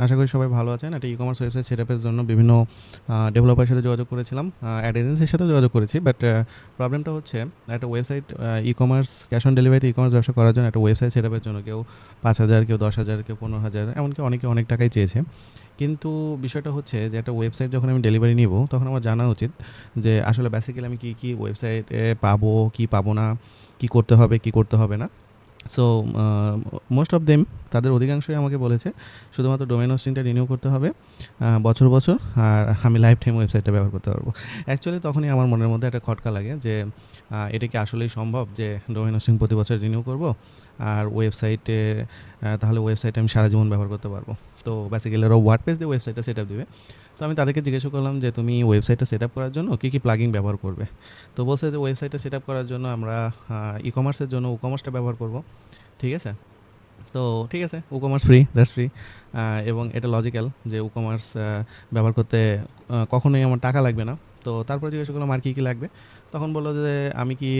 আশা করি সবাই ভালো আছেন। একটা ই-কমার্স ওয়েবসাইট সেটআপের জন্য বিভিন্ন ডেভেলপারের সাথে যোগাযোগ করেছিলাম। অ্যাড এজেন্সির সাথেও যোগাযোগ করেছি। বাট প্রবলেমটা হচ্ছে একটা ওয়েবসাইট ই-কমার্স ক্যাশ অন ডেলিভারিতে ই-কমার্স ব্যবসা করার জন্য একটা ওয়েবসাইট সেটআপের জন্য কেউ ৫,০০০, কেউ ১০,০০০, কেউ ১৫,০০০, এমনকি অনেকে অনেক টাকাই চেয়েছে। কিন্তু বিষয়টা হচ্ছে যে একটা ওয়েবসাইট যখন আমি ডেলিভারি নিব তখন আমার জানা উচিত যে আসলে বেসিক্যালি আমি কী ওয়েবসাইটে পাবো, কি পাবো না, কি করতে হবে, কি করতে হবে না। সো মোস্ট অফ দেম, তাদের অধিকাংশই আমাকে বলেছে শুধুমাত্র ডোমেইন হোস্টিংটা রিনিউ করতে হবে বছর বছর, আর আমি লাইফ টাইম ওয়েবসাইটটা ব্যবহার করতে পারবো। অ্যাকচুয়ালি তখনই আমার মনের মধ্যে একটা খটকা লাগে যে এটা কি আসলেই সম্ভব যে ডোমেইন হোস্টিং প্রতি বছর রিনিউ করব, আর ওয়েবসাইটে তাহলে ওয়েবসাইটে আমি সারা জীবন ব্যবহার করতে পারবো। তো বেসিক্যালি ওরা ওয়ার্ডপ্রেস দিয়ে ওয়েবসাইটটা সেট আপ দেবে। তো আমি তাদেরকে জিজ্ঞাসা করলাম যে তুমি ওয়েবসাইটটা সেট আপ করার জন্য কী কী প্লাগিং ব্যবহার করবে। তো বলছে যে ওয়েবসাইটটা সেট আপ করার জন্য আমরা ই কমার্সের জন্য ই-কমার্সটা ব্যবহার করব। ঠিক আছে? তো ঠিক আছে, ই-কমার্স ফ্রি, দ্যাটস ফ্রি। এবং এটা লজিক্যাল যে ই-কমার্স ব্যবহার করতে কখনোই আমার টাকা লাগবে না। তো তারপরে জিজ্ঞাসা করলাম আর কী কী লাগবে। তখন বললো যে আমি কি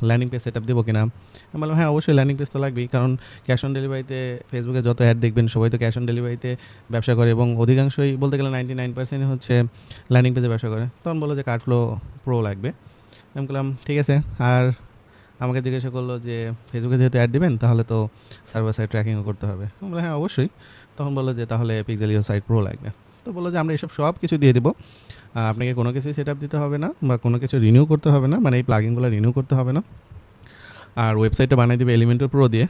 ল্যান্ডিং পেজ সেট আপ দেবো কিনা। আমি বললাম হ্যাঁ, অবশ্যই ল্যান্ডিং পেজ তো লাগবেই, কারণ ক্যাশ অন ডেলিভারিতে ফেসবুকে যত অ্যাড দেখবেন সবাই তো ক্যাশ অন ডেলিভারিতে ব্যবসা করে, এবং অধিকাংশই বলতে গেলে 99% হচ্ছে ল্যান্ডিং পেজে ব্যবসা করে। তখন বললো যে কার্ডফ্লো প্রো লাগবে। আমি বললাম ঠিক আছে। আর আমাকে জিজ্ঞাসা করলো যে ফেসবুকে যেহেতু অ্যাড দিবেন তাহলে তো সার্ভার সাইড ট্র্যাকিংও করতে হবে। আমি বললাম হ্যাঁ, অবশ্যই। তখন বললো যে তাহলে পিক্সেলিও সাইট প্রো লাগবে। তো বললো যে আমরা এসব সব কিছু দিয়ে দেবো, আপনাকে কোনো কিছুই সেট আপ দিতে হবে না বা কোনো কিছু রিনিউ করতে হবে না, মানে এই প্লাগিনগুলো রিনিউ করতে হবে না। আর ওয়েবসাইটটা বানিয়ে দেবে এলিমেন্টর প্রো দিয়ে।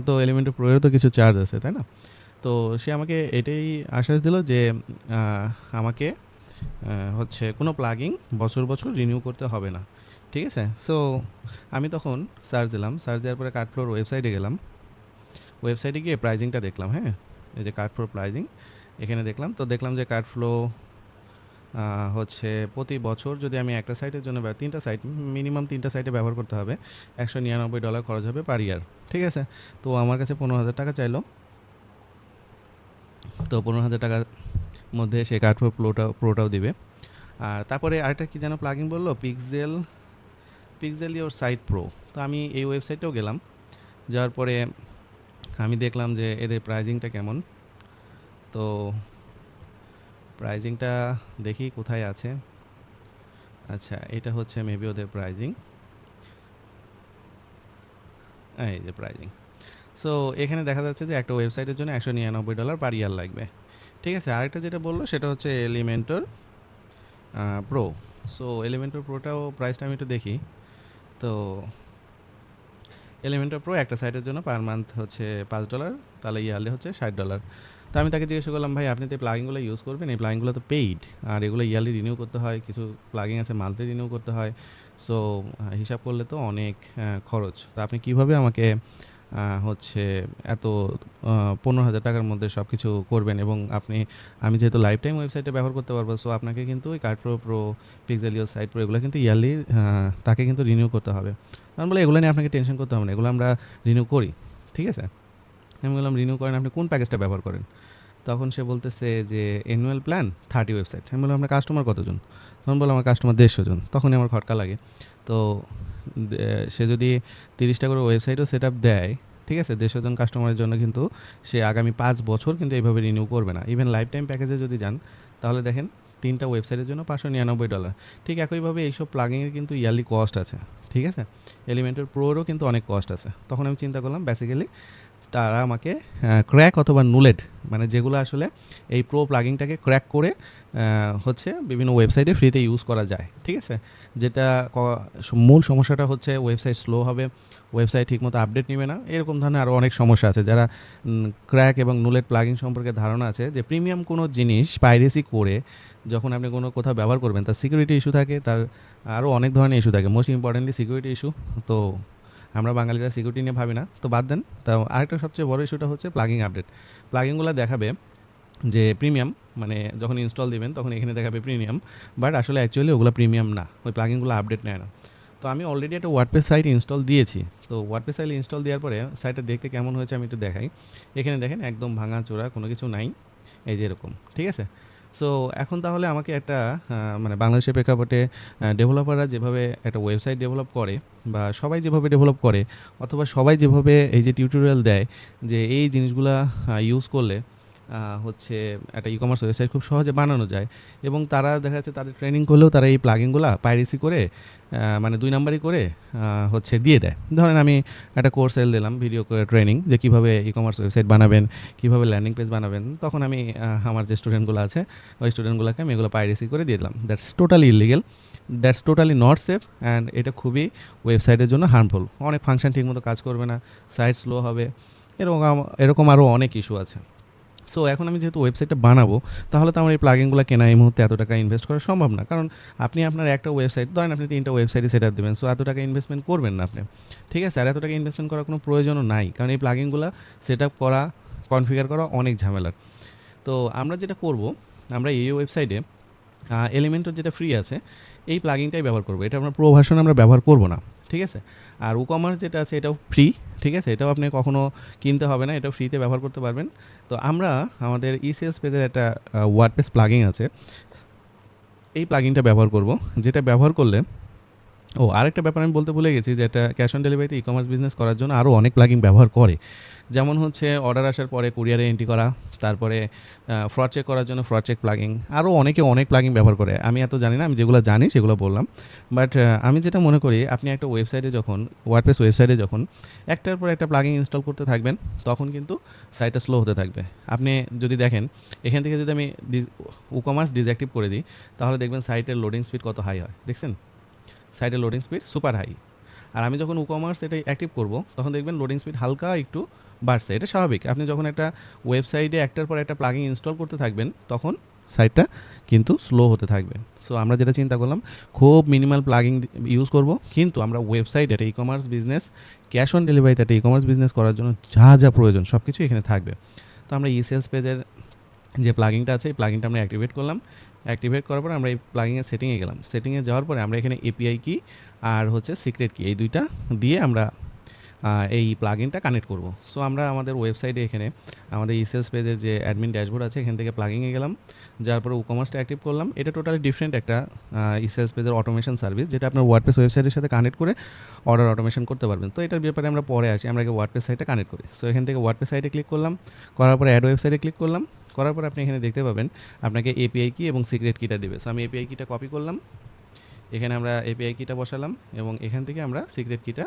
তো এলিমেন্টর প্রো এরও তো কিছু চার্জ আছে, তাই না? তো সে আমাকে এটাই আশ্বাস দিল যে আমাকে হচ্ছে কোনো প্লাগিং বছর বছর রিনিউ করতে হবে না। ঠিক আছে? সো আমি তখন সার্চ দিলাম। সার্চ দেওয়ার পরে কার্ডফ্লোর ওয়েবসাইটে গেলাম। ওয়েবসাইটে গিয়ে প্রাইজিংটা দেখলাম। হ্যাঁ, এই যে কার্ডফ্লোর প্রাইজিং, এখানে দেখলাম। তো দেখলাম যে কার্ডফ্লো হচ্ছে প্রতি বছর যদি আমি একটা সাইটের জন্য তিনটা সাইট, মিনিমাম তিনটা সাইটে ব্যবহার করতে হবে, $199 খরচ হবে পার ইয়ার। ঠিক আছে? তো আমার কাছে 15,000 টাকা চাইলো। তো 15,000 টাকার মধ্যে সে কার্ডফ্লোর প্রোটাও দিবে। আর তারপরে আরেকটা কী যেন প্লাগিং বললো, পিক্সেল ইওর সাইট প্রো। তো আমি এই ওয়েবসাইটেও গেলাম। যাওয়ার পরে আমি দেখলাম যে এদের প্রাইজিংটা কেমন। তো প্রাইজিংটা দেখি কোথায় আছে। আচ্ছা, এটা হচ্ছে মেবি ওদের প্রাইজিং। এই যে প্রাইজিং। সো এখানে দেখা যাচ্ছে যে একটা ওয়েবসাইটের জন্য $199 পার ইয়ার লাগবে। ঠিক আছে? আরেকটা যেটা বললো সেটা হচ্ছে এলিমেন্টর প্রো। সো এলিমেন্টর প্রোটাও প্রাইসটা আমি একটু দেখি। তো এলিমেন্টর প্রো একটা সাইটের জন্য পার মান্থ হচ্ছে $5, তাহলে ইয়ারলি হচ্ছে $60। তো আমি তাকে জিজ্ঞাসা করলাম ভাই আপনি তো এই প্লাগিনগুলো ইউজ করবেন, এই প্লাগিনগুলো তো পেইড, আর এগুলো ইয়ারলি রিনিউ করতে হয়, কিছু প্লাগিন আছে মান্থলি রিনিউ করতে হয়। সো হিসাব করলে তো অনেক খরচ। তো আপনি কীভাবে আমাকে হচ্ছে এত 15,000 টাকার মধ্যে সব কিছু করবেন, এবং আমি যেহেতু লাইফ টাইম ওয়েবসাইটে ব্যবহার করতে পারবো, সো আপনাকে কিন্তু ওই কার্ড প্রো, পিক্সেলিও সাইট প্রো এগুলো কিন্তু ইয়ারলি তাকে কিন্তু রিনিউ করতে হবে। আমি বলে এগুলো নিয়ে আপনাকে টেনশন করতে হবে না, এগুলো আমরা রিনিউ করি। ঠিক আছে? আমি বললাম রিনিউ করেন, আপনি কোন প্যাকেজটা ব্যবহার করেন? তখন সে বলতেছে যে অ্যানুয়াল প্ল্যান 30 ওয়েবসাইট। আমি বললাম আপনার কাস্টমার কতজন? তখন বললাম আমার কাস্টমার 150 জন। তখনই আমার খটকা লাগে। তো সে যদি 30টা করে ওয়েবসাইটও সেট আপ দেয়, ঠিক আছে, 150 জন কাস্টমারের জন্য, কিন্তু সে আগামী 5 বছর কিন্তু এইভাবে রিনিউ করবে না। ইভেন লাইফ টাইম প্যাকেজে যদি যান তাহলে দেখেন 3টা ওয়েবসাইটের জন্য $599। ঠিক একইভাবে এইসব প্লাগিংয়ের কিন্তু ইয়ারলি কস্ট আছে। ঠিক আছে? এলিমেন্টের প্রোরও কিন্তু অনেক কস্ট আছে। তখন আমি চিন্তা করলাম বেসিক্যালি তারা আমাকে ক্র্যাক অথবা নুলেট, মানে যেগুলো আসলে এই প্রো প্লাগিংটাকে ক্র্যাক করে হচ্ছে বিভিন্ন ওয়েবসাইটে ফ্রিতে ইউজ করা যায়। ঠিক আছে? যেটা মূল সমস্যাটা হচ্ছে ওয়েবসাইট স্লো হবে, ওয়েবসাইট ঠিকমতো আপডেট নেবে না, এরকম ধরনের আরও অনেক সমস্যা আছে। যারা ক্র্যাক এবং নুলেট প্লাগিং সম্পর্কে ধারণা আছে যে প্রিমিয়াম কোনো জিনিস পাইরেসি করে যখন আপনি কোনো কোথাও ব্যবহার করবেন তার সিকিউরিটি ইস্যু থাকে, তার আরও অনেক ধরনের ইস্যু থাকে, মোস্ট ইম্পর্টেন্টলি সিকিউরিটি ইস্যু। তো আমরা বাঙালিরা সিকিউরিটি নিয়ে ভাবি না, তো বাদ দেন। তো আরেকটা সবচেয়ে বড় ইস্যুটা হচ্ছে প্লাগিং আপডেট। প্লাগিংগুলো দেখাবে যে প্রিমিয়াম, মানে যখন ইনস্টল দিবেন তখন এখানে দেখাবে প্রিমিয়াম, বাট আসলে অ্যাকচুয়ালি ওগুলো প্রিমিয়াম না, ওই প্লাগিংগুলো আপডেট নেয় না। তো আমি অলরেডি একটা ওয়ার্ডপ্রেস সাইট ইনস্টল দিয়েছি। তো ওয়ার্ডপ্রেস সাইট ইনস্টল দেওয়ার পরে সাইটটা দেখতে কেমন হয়েছে আমি একটু দেখাই। এখানে দেখেন একদম ভাঙা চোরা, কোনো কিছু নাই, এই যে এরকম। ঠিক আছে? সো এখন তাহলে আমাকে একটা মানে বাংলাদেশের প্রেক্ষাপটে ডেভেলপাররা যেভাবে একটা ওয়েবসাইট ডেভেলপ করে, বা সবাই যেভাবে ডেভেলপ করে, অথবা সবাই যেভাবে এই যে টিউটোরিয়াল দেয় যে এই জিনিসগুলা ইউজ করলে হচ্ছে একটা ই কমার্স ওয়েবসাইট খুব সহজে বানানো যায় এবং তারা দেখা যাচ্ছে তাদের ট্রেনিং করলেও তারা এই প্লাগিনগুলো পাইরেসি করে মানে 2 নাম্বারই করে হচ্ছে দিয়ে দেয়। ধরেন আমি একটা কোর্স দিলাম ভিডিও ট্রেনিং যে কীভাবে ই কমার্স ওয়েবসাইট বানাবেন, কীভাবে ল্যান্ডিং পেজ বানাবেন। তখন আমি আমার যে স্টুডেন্টগুলো আছে ওই স্টুডেন্টগুলোকে আমি এগুলো পাইরেসি করে দিয়ে দিলাম। That's totally illegal, that's totally not safe and এটা খুবই ওয়েবসাইটের জন্য হার্মফুল। অনেক ফাংশন ঠিকমতো কাজ করবে না, সাইট স্লো হবে, এরকম এরকম আরও অনেক ইস্যু আছে। সো এখন আমি যেহেতু ওয়েবসাইটটা বানাবো, তাহলে তো আমার এই প্লাগিনগুলো কেনা এই মুহূর্তে এত টাকা ইনভেস্ট করা সম্ভব না। কারণ আপনি আপনার একটা ওয়েবসাইট ধরেন আপনি 3টা ওয়েবসাইটে সেট আপ দেবেন, সো এত টাকা ইনভেস্টমেন্ট করবেন না আপনি, ঠিক আছে? আর এত টাকা ইনভেস্টমেন্ট করার কোনো প্রয়োজনও নাই, কারণ এই প্লাগিনগুলো সেট আপ করা, কনফিগার করা অনেক ঝামেলার। তো আমরা যেটা করব, আমরা এই ওয়েবসাইটে এলিমেন্টর যেটা ফ্রি আছে এই প্লাগিনটাই ব্যবহার করবো। এটা আমরা প্রো ভার্সন আমরা ব্যবহার করব না, ঠিক আছে? আর কমার্স যেটা আছে এটাও ফ্রি, ঠিক আছে? এটাও আপনি কখনো কিনতে হবে না, এটাও ফ্রিতে ব্যবহার করতে পারবেন। তো আমরা আমাদের সেলস পেজের একটা ওয়ার্ডপ্রেস প্লাগিন আছে, এই প্লাগিনটা ব্যবহার করব, যেটা ব্যবহার করলে আরেকটা ব্যাপার আমি বলতে ভুলে গেছি যে এটা ক্যাশ অন ডেলিভারিতে ই কমার্স বিজনেস করার জন্য আরও অনেক প্লাগিন ব্যবহার করে। যেমন হচ্ছে অর্ডার আসার পরে কুরিয়ারে এন্ট্রি করা, তারপরে ফ্রড চেক করার জন্য ফ্রড চেক প্লাগিং, আরও অনেকে অনেক প্লাগিন ব্যবহার করে। আমি এত জানি না, আমি যেগুলো জানি সেগুলো বললাম। বাট আমি যেটা মনে করি, আপনি একটা ওয়েবসাইটে যখন ওয়ার্ডপ্রেস ওয়েবসাইটে যখন একটার পর একটা প্লাগিন ইনস্টল করতে থাকবেন, তখন কিন্তু সাইটটা স্লো হতে থাকবে। আপনি যদি দেখেন এখান থেকে যদি আমি কমার্স ডিসঅ্যাক্টিভ করে দিই, তাহলে দেখবেন সাইটের লোডিং স্পিড কত হাই হয়, দেখছেন? সাইটের লোডিং স্পিড সুপার হাই। আর আমি যখন কমার্স এটা অ্যাক্টিভ করব, তখন দেখবেন লোডিং স্পিড হালকা একটু বাড়ছে। এটা স্বাভাবিক। আপনি যখন একটা ওয়েবসাইটে একটার পর একটা প্লাগিন ইনস্টল করতে থাকবেন, তখন সাইটটা কিন্তু স্লো হতে থাকবে। সো আমরা যেটা চিন্তা করলাম, খুব মিনিমাল প্লাগিং ইউজ করব, কিন্তু আমরা ওয়েবসাইট একটা e commerce business, cash on ডেলিভারিতে একটা ই কমার্স বিজনেস করার জন্য যা যা প্রয়োজন সব কিছু এখানে থাকবে। তো আমরা সেলস পেজের যে প্লাগিংটা আছে এই প্লাগিংটা আমরা অ্যাক্টিভেট করলাম। অ্যাক্টিভেট করার পরে আমরা এই প্লাগিংয়ের সেটিংয়ে গেলাম। সেটিংয়ে যাওয়ার পরে আমরা এখানে এপিআই কি আর হচ্ছে সিক্রেট কি, এই দুইটা দিয়ে আমরা এই প্লাগিনটা কানেক্ট করব। সো আমরা আমাদের ওয়েবসাইটে এখানে আমাদের সেলস পেজের যে অ্যাডমিন ড্যাশবোর্ড আছে এখান থেকে প্লাগিংয়ে গেলাম, যার পরে কমার্সটা অ্যাক্টিভ করলাম। এটা টোটালি ডিফারেন্ট একটা সেলস পেজের অটোমেশন সার্ভিস, যেটা আপনার ওয়ার্ডপ্রেস ওয়েবসাইটের সাথে কানেক্ট করে অর্ডার অটোমেশন করতে পারবেন। তো এটার ব্যাপারে আমরা পরে আসি, আমরা আগে ওয়ার্ডপ্রেস সাইটটা কানেক্ট করি। সো এখান থেকে ওয়ার্ডপ্রেস সাইটে ক্লিক করলাম, করার পরে অ্যাড ওয়েবসাইটে ক্লিক করলাম, করার পরে আপনি এখানে দেখতে পাবেন আপনাকে এপিআই কি এবং সিক্রেট কিটা দেবে। সো আমি এপিআই কিটা কপি করলাম, এখানে আমরা এপিআই কিটা বসালাম এবং এখান থেকে আমরা সিক্রেট কিটা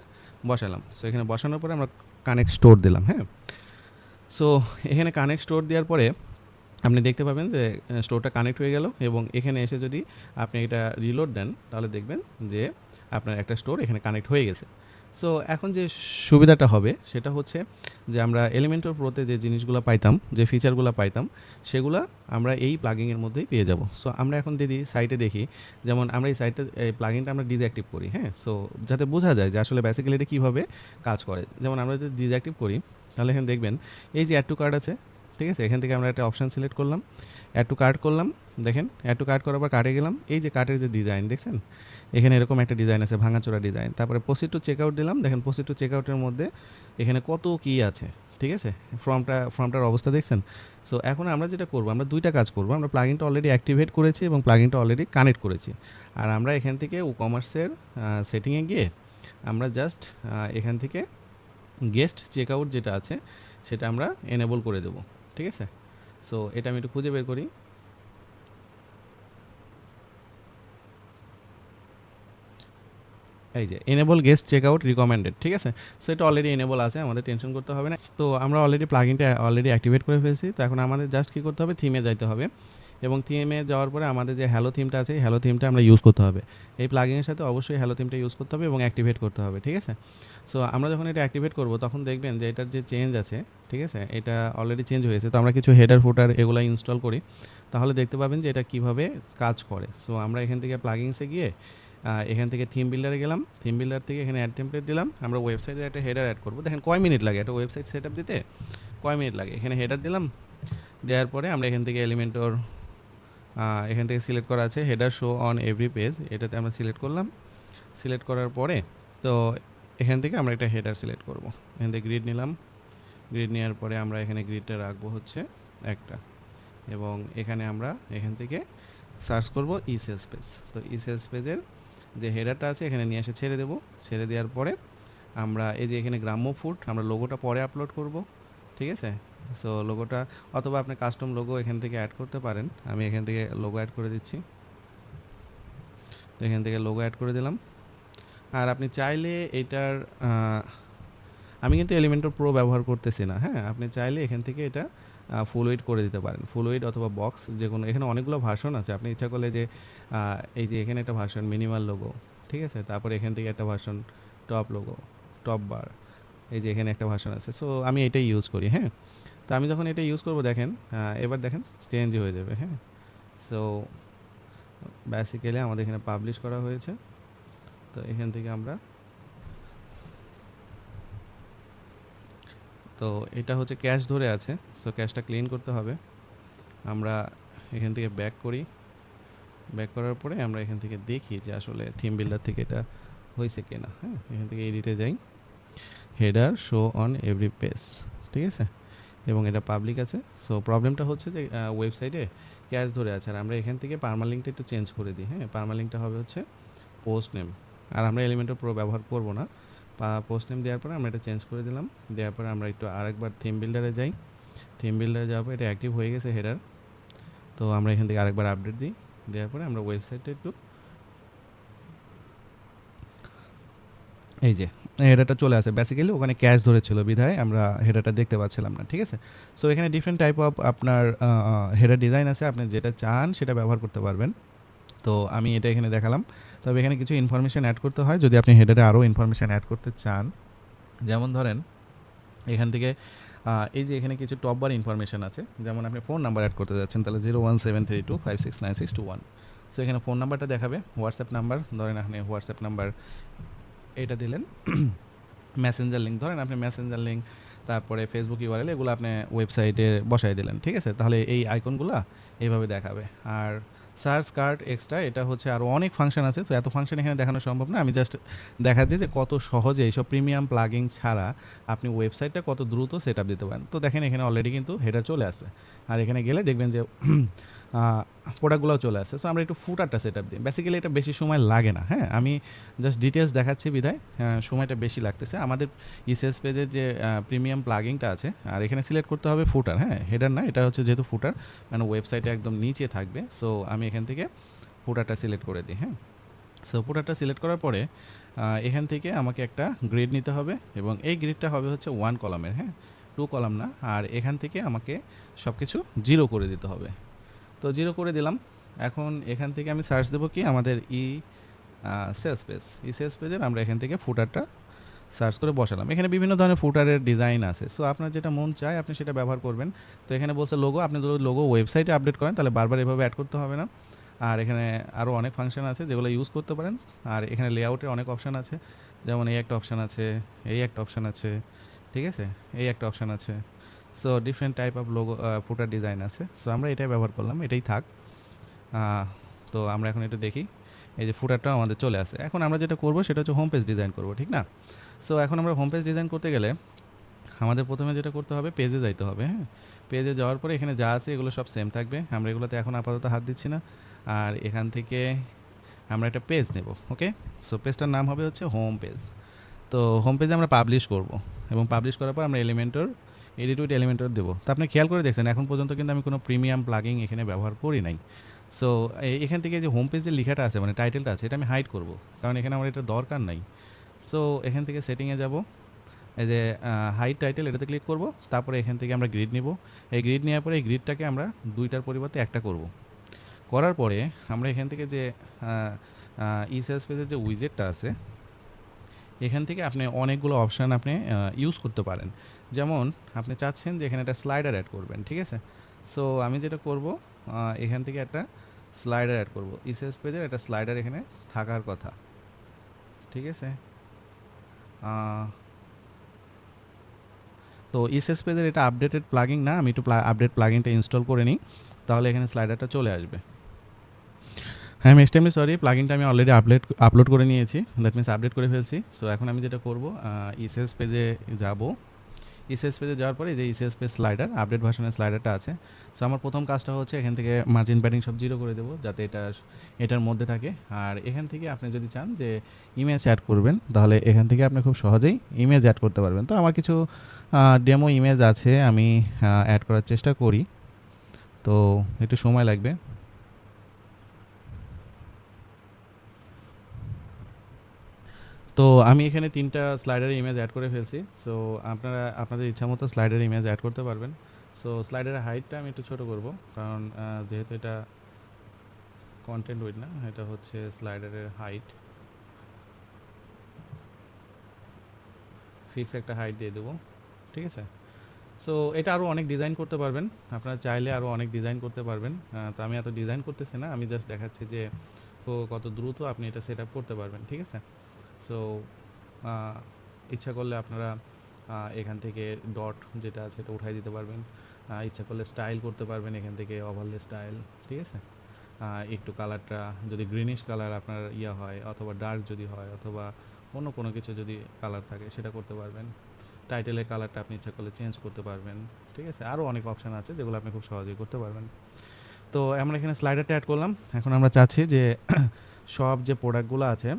বসালাম। সো এখানে বসানোর পরে আমরা কানেক্ট স্টোর দিলাম। হ্যাঁ, সো এখানে কানেক্ট স্টোর দেওয়ার পরে আপনি দেখতে পাবেন যে স্টোরটা কানেক্ট হয়ে গেল এবং এখানে এসে যদি আপনি এটা রিলোড দেন, তাহলে দেখবেন যে আপনার একটা স্টোর এখানে কানেক্ট হয়ে গেছে। সো এখন যে সুবিধাটা হবে সেটা হচ্ছে যে আমরা এলিমেন্টর প্রোতে যে জিনিসগুলো পাইতাম, যে ফিচারগুলো পাইতাম, সেগুলো আমরা এই প্লাগিংয়ের মধ্যেই পেয়ে যাব। সো আমরা এখন যদি সাইটে দেখি, যেমন আমরা এই সাইটে এই প্লাগিংটা আমরা ডিসঅ্যাক্টিভ করি, হ্যাঁ, সো যাতে বোঝা যায় যে আসলে বেসিক্যালি এটা কীভাবে কাজ করে। যেমন আমরা যদি ডিসঅ্যাক্টিভ করি, তাহলে এখানে দেখবেন এই যে অ্যাড টু কার্ট আছে, ঠিক আছে? এখান থেকে আমরা একটা অপশান সিলেক্ট করলাম, অ্যাড টু কার্ট করলাম। দেখেন অ্যাড টু কার্ট করার পর কার্টে গেলাম, এই যে কার্টের যে ডিজাইন দেখছেন, এখানে এরকম একটা ডিজাইন আছে, ভাঙাচোরা ডিজাইন। তারপরে প্রসিড টু চেক আউট দিলাম, দেখেন প্রসিড টু চেক আউটের মধ্যে এখানে কত কী আছে, ঠিক আছে? ফর্মটার অবস্থা দেখছেন? সো এখন আমরা যেটা করবো, আমরা দুইটা কাজ করবো। আমরা প্লাগিনটা অলরেডি অ্যাক্টিভেট করেছি এবং প্লাগিনটা অলরেডি কানেক্ট করেছি। আর আমরা এখান থেকে কমার্সের সেটিংয়ে গিয়ে আমরা জাস্ট এখান থেকে গেস্ট চেক আউট যেটা আছে সেটা আমরা এনেবল করে দেবো, ঠিক আছে? সো এটা আমি একটু খুঁজে বের করি। এই যে enable guest check out recommended, ঠিক আছে? সো এটা অলরেডি এনেবল আছে, আমাদের টেনশন করতে হবে না। তো আমরা অলরেডি প্লাগিনটা অলরেডি অ্যাক্টিভেট করে ফেলেছি। তো এখন আমাদের জাস্ট কী করতে হবে, থিমে যাইতে হবে এবং থিমে যাওয়ার পরে আমাদের যে হ্যালো থিমটা আছে এই হ্যালো থিমটা আমরা ইউজ করতে হবে। এই প্লাগিনের সাথে অবশ্যই হ্যালো থিমটা ইউজ করতে হবে এবং অ্যাক্টিভেট করতে হবে, ঠিক আছে? সো আমরা যখন এটা অ্যাক্টিভেট করব, তখন দেখবেন যে এটার যে চেঞ্জ আছে, ঠিক আছে, এটা অলরেডি চেঞ্জ হয়েছে। তো আমরা কিছু হেডার ফুটার এগুলো ইনস্টল করি, তাহলে দেখতে পাবেন যে এটা কীভাবে কাজ করে। সো আমরা এখান থেকে প্লাগিংসে গিয়ে এখান থেকে থিম বিল্ডারে গেলাম, থিম বিল্ডার থেকে এখানে অ্যাড টেমপ্লেট দিলাম। আমরা ওয়েবসাইটের একটা হেডার অ্যাড করবো। দেখেন কয় মিনিট লাগে একটা ওয়েবসাইট সেট আপ দিতে, কয় মিনিট লাগে। এখানে হেডার দিলাম, দেওয়ার পরে আমরা এখান থেকে এলিমেন্টর এখান থেকে সিলেক্ট করা আছে header show on every page, এটাতে আমরা সিলেক্ট করলাম। সিলেক্ট করার পরে তো এখান থেকে আমরা একটা হেডার সিলেক্ট করব। এখান থেকে গ্রিড নিলাম, গ্রিড নেওয়ার পরে আমরা এখানে গ্রিডটা রাখবো হচ্ছে একটা, এবং এখানে আমরা এখান থেকে সার্চ করব সেলস পেজ। তো সেলস পেজের যে হেডারটা আছে এখানে নিয়ে এসে ছেড়ে দেবো। ছেড়ে দেওয়ার পরে আমরা এই যে এখানে গ্রাম্য ফুড, আমরা লোগোটা পরে আপলোড করব, ঠিক আছে? সো লোগোটা অথবা আপনি কাস্টম লোগো এখান থেকে অ্যাড করতে পারেন। আমি এখান থেকে লোগো অ্যাড করে দিচ্ছি। তো এখান থেকে লোগো অ্যাড করে দিলাম। আর আপনি চাইলে এটার আমি কিন্তু এলিমেন্টর প্রো ব্যবহার করতেছি না, হ্যাঁ? আপনি চাইলে এখান থেকে এটা ফুল উইড করে দিতে পারেন। ফুল উইড অথবা বক্স যেকোনো, এখানে অনেকগুলো ভার্সন আছে। আপনি ইচ্ছা করলে যে এই যে এখানে একটা ভার্সন মিনিমাল লোগো, ঠিক আছে? তারপরে এখান থেকে একটা ভার্সন টপ লোগো, টপ বার, এই যে এখানে একটা ভার্সন আছে। সো আমি এটাই ইউজ করি, হ্যাঁ? তো আমি যখন এটা ইউজ করব দেখেন, এবার দেখেন চেঞ্জ হয়ে যাবে, হ্যাঁ? সো বেসিক্যালি আমাদের এখানে পাবলিশ করা হয়েছে। তো এখান থেকে আমরা, তো এটা হচ্ছে ক্যাশ ধরে আছে। সো ক্যাশটা ক্লিন করতে হবে। আমরা এখান থেকে ব্যাক করি। ব্যাক করার পরে আমরা এখান থেকে দেখি যে আসলে থিম বিল্ডার থেকে এটা হয়েছে কিনা, হ্যাঁ? এখান থেকে এডিটে যাই, header show on every page, ঠিক আছে? এবং এটা পাবলিক আছে। সো প্রবলেমটা হচ্ছে যে ওয়েবসাইটে ক্যাশ ধরে আছে। আর আমরা এখান থেকে পারমালিঙ্কটা একটু চেঞ্জ করে দিই, হ্যাঁ? পারমালিঙ্কটা হবে হচ্ছে পোস্ট নেম। আর আমরা এলিমেন্টর প্রো ব্যবহার করব না। পোস্ট নেম দেওয়ার পরে আমরা এটা চেঞ্জ করে দিলাম। দেওয়ার পরে আমরা একটু আরেকবার থিম বিল্ডারে যাই। থিম বিল্ডারে যাওয়ার পরে এটা অ্যাক্টিভ হয়ে গেছে হেডার। তো আমরা এখান থেকে আরেকবার আপডেট দিই। দেওয়ার পরে আমরা ওয়েবসাইটটা একটু, এই যে হেডারটা চলে আসে। বেসিক্যালি ওখানে ক্যাশ ধরেছিল বিধায় আমরা হেডারটা দেখতে পাচ্ছিলাম না, ঠিক আছে? সো এখানে ডিফারেন্ট টাইপ অফ আপনার হেডার ডিজাইন আছে। আপনি যেটা চান সেটা ব্যবহার করতে পারবেন। তো আমি এটা এখানে দেখালাম। তবে এখানে কিছু ইনফরমেশন অ্যাড করতে হয় যদি আপনি হেডারে আরও ইনফরমেশন অ্যাড করতে চান। যেমন ধরেন এখান থেকে এই যে এখানে কিছু টপ বার ইনফরমেশন আছে। যেমন আপনি ফোন নাম্বার অ্যাড করতে যাচ্ছেন, তাহলে 01732569621। সো এখানে ফোন নাম্বারটা দেখাবে। হোয়াটসঅ্যাপ নাম্বার, ধরেন আপনি হোয়াটসঅ্যাপ নাম্বার এটা দিলেন। মেসেঞ্জার লিঙ্ক, ধরেন আপনি মেসেঞ্জার লিঙ্ক, তারপরে ফেসবুক ইউআরএল, এগুলো আপনি ওয়েবসাইটে বসাই দিলেন, ঠিক আছে? তাহলে এই আইকনগুলো এইভাবে দেখাবে। আর সার্চ কার্ড এক্সট্রা, এটা হচ্ছে আরও অনেক ফাংশন আছে। তো এত ফাংশন এখানে দেখানো সম্ভব না। আমি জাস্ট দেখাচ্ছি যে কত সহজে এইসব প্রিমিয়াম প্লাগিং ছাড়া আপনি ওয়েবসাইটটা কত দ্রুত সেট আপ দিতে পারেন। তো দেখেন এখানে অলরেডি কিন্তু হেডার চলে আসে। আর এখানে গেলে দেখবেন যে প্রোডাক্টগুলোও চলে আসে। সো আমরা একটু ফুটারটা সেট আপ দিই। বেসিক্যালি এটা বেশি সময় লাগে না, হ্যাঁ? আমি জাস্ট ডিটেলস দেখাচ্ছি বিধায় সময়টা বেশি লাগতেছে। আমাদের ইসেলস পেজের যে প্রিমিয়াম প্লাগিংটা আছে, আর এখানে সিলেক্ট করতে হবে ফুটার, হ্যাঁ? হেডার না, এটা হচ্ছে যেহেতু ফুটার, মানে ওয়েবসাইটে একদম নিচে থাকবে। সো আমি এখান থেকে ফুটারটা সিলেক্ট করে দিই, হ্যাঁ? সো ফুটারটা সিলেক্ট করার পরে এখান থেকে আমাকে একটা গ্রিড নিতে হবে এবং এই গ্রিডটা হবে হচ্ছে 1 কলামের, হ্যাঁ? 2 কলাম না। আর এখান থেকে আমাকে সব কিছু 0 করে দিতে হবে। তো 0 করে দিলাম। এখন এখান থেকে আমি সার্চ দেবো কি আমাদের সেলস পেজ। সেলস পেজের আমরা এখান থেকে ফুটারটা সার্চ করে বসালাম। এখানে বিভিন্ন ধরনের ফুটারের ডিজাইন আছে। সো আপনার যেটা মন চায় আপনি সেটা ব্যবহার করবেন। তো এখানে বলছে লোগো, আপনি যদি লোগো ওয়েবসাইটে আপডেট করেন তাহলে বারবার এভাবে অ্যাড করতে হবে না। আর এখানে আরও অনেক ফাংশন আছে যেগুলো ইউজ করতে পারেন। আর এখানে লেআউটের অনেক অপশান আছে। যেমন এই একটা অপশান আছে, এই একটা অপশান আছে, ঠিক আছে? এই একটা অপশান আছে। So different type of logo footer design আছে। সো আমরা এটাই ব্যবহার করলাম, এটাই থাক। তো আমরা এখন এটা দেখি। এই যে ফুটারটা আমাদের চলে আসে। এখন আমরা যেটা করব সেটা হচ্ছে হোম পেজ ডিজাইন করব, ঠিক না? সো এখন আমরা হোম পেজ ডিজাইন করতে গেলে আমাদের প্রথমে যেটা করতে হবে, পেজে যাইতে হবে, হ্যাঁ? পেজে যাওয়ার পরে এখানে যা আছে এগুলো সব সেম থাকবে। আমরা এগুলোতে এখন আপাতত হাত দিচ্ছি না। আর এখান থেকে আমরা একটা পেজ নেব, ওকে? সো পেজটার নাম হবে হচ্ছে হোম পেজ। তো হোম পেজে আমরা পাবলিশ করব এবং পাবলিশ করার পর আমরা এলিমেন্টর, এডিট উইথ এলিমেন্টর দেবো। তো আপনি খেয়াল করে দেখছেন এখন পর্যন্ত কিন্তু আমি কোনো প্রিমিয়াম প্লাগিং এখানে ব্যবহার করি নাই। সো এখান থেকে যে হোম পেজের লেখাটা আছে, মানে টাইটেলটা আছে, এটা আমি হাইড করব, কারণ এখানে আমার এটা দরকার নাই। সো এখান থেকে সেটিংয়ে যাব, এই যে হাইড টাইটেল, এটাতে ক্লিক করব। তারপরে এখান থেকে আমরা গ্রিড নিব। এই গ্রিড নেওয়ার পরে এই গ্রিডটাকে আমরা 2টার পরিবর্তে 1টা করব। করার পরে আমরা এখান থেকে যে সেলস পেজের যে উইজেটটা আছে, এখান থেকে আপনি অনেকগুলো অপশান আপনি ইউজ করতে পারেন। যেমন আপনি চাচ্ছেন যে এখানে একটা স্লাইডার অ্যাড করবেন, ঠিক আছে? সো আমি যেটা করব, এখান থেকে একটা স্লাইডার অ্যাড করব। সেলস পেজের একটা স্লাইডার এখানে থাকার কথা, ঠিক আছে? তো সেলস পেজের এটা আপডেটেড প্লাগিং না, আমি একটু আপডেট প্লাগিংটা ইনস্টল করে নিই, তাহলে এখানে স্লাইডারটা চলে আসবে। হ্যাঁ, আমি এক্সট্রিমলি সরি, প্লাগিনটা আমি অলরেডি আপলোড করে নিয়েছি, দ্যাট মিনস আপডেট করে ফেলছি। সো এখন আমি যেটা করব, সেলস পেজে যাব। ইসিএস পেজে যাওয়ার পরে যে ইসিএস পেজ স্লাইডার আপডেট ভার্সনের স্লাইডারটা আছে। সো আমার প্রথম কাজটা হচ্ছে এখান থেকে মার্জিন প্যাডিং সব 0 করে দেবো যাতে এটার মধ্যে থাকে। আর এখান থেকে আপনি যদি চান যে ইমেজ অ্যাড করবেন তাহলে এখান থেকে আপনি খুব সহজেই ইমেজ অ্যাড করতে পারবেন। তো আমার কিছু ডেমো ইমেজ আছে, আমি অ্যাড করার চেষ্টা করি, তো একটু সময় লাগবে। তো আমি এখানে 3টা স্লাইডারের ইমেজ অ্যাড করে ফেলছি। সো আপনারা আপনাদের ইচ্ছা মতো স্লাইডারের ইমেজ অ্যাড করতে পারবেন। সো স্লাইডারের হাইটটা আমি একটু ছোটো করব, কারণ যেহেতু এটা কন্টেন্ট উইড না, এটা হচ্ছে স্লাইডারের হাইট। ফিক্স একটা হাইট দিয়ে দেবো, ঠিক আছে। সো এটা আরও অনেক ডিজাইন করতে পারবেন, আপনারা চাইলে আরও অনেক ডিজাইন করতে পারবেন। তো আমি এত ডিজাইন করতেছি না, আমি জাস্ট দেখাচ্ছি যে কত দ্রুত আপনি এটা সেট আপ করতে পারবেন, ঠিক আছে। সো ইচ্ছা করলে আপনারা এখান থেকে ডট যেটা আছে এটা উঠাই দিতে পারবেন। ইচ্ছা করলে স্টাইল করতে পারবেন এখান থেকে, ওভারলে স্টাইল, ঠিক আছে। একটু কালারটা যদি গ্রিনিশ কালার আপনার হয়, অথবা ডার্ক যদি হয়, অথবা অন্য কোনো কিছু যদি কালার থাকে সেটা করতে পারবেন। টাইটেলের কালারটা আপনি ইচ্ছা করলে চেঞ্জ করতে পারবেন, ঠিক আছে। আরও অনেক অপশান আছে যেগুলো আপনি খুব সহজেই করতে পারবেন। তো আমরা এখানে স্লাইডারটা অ্যাড করলাম। এখন আমরা চাচ্ছি যে সব যে প্রোডাক্টগুলো আছে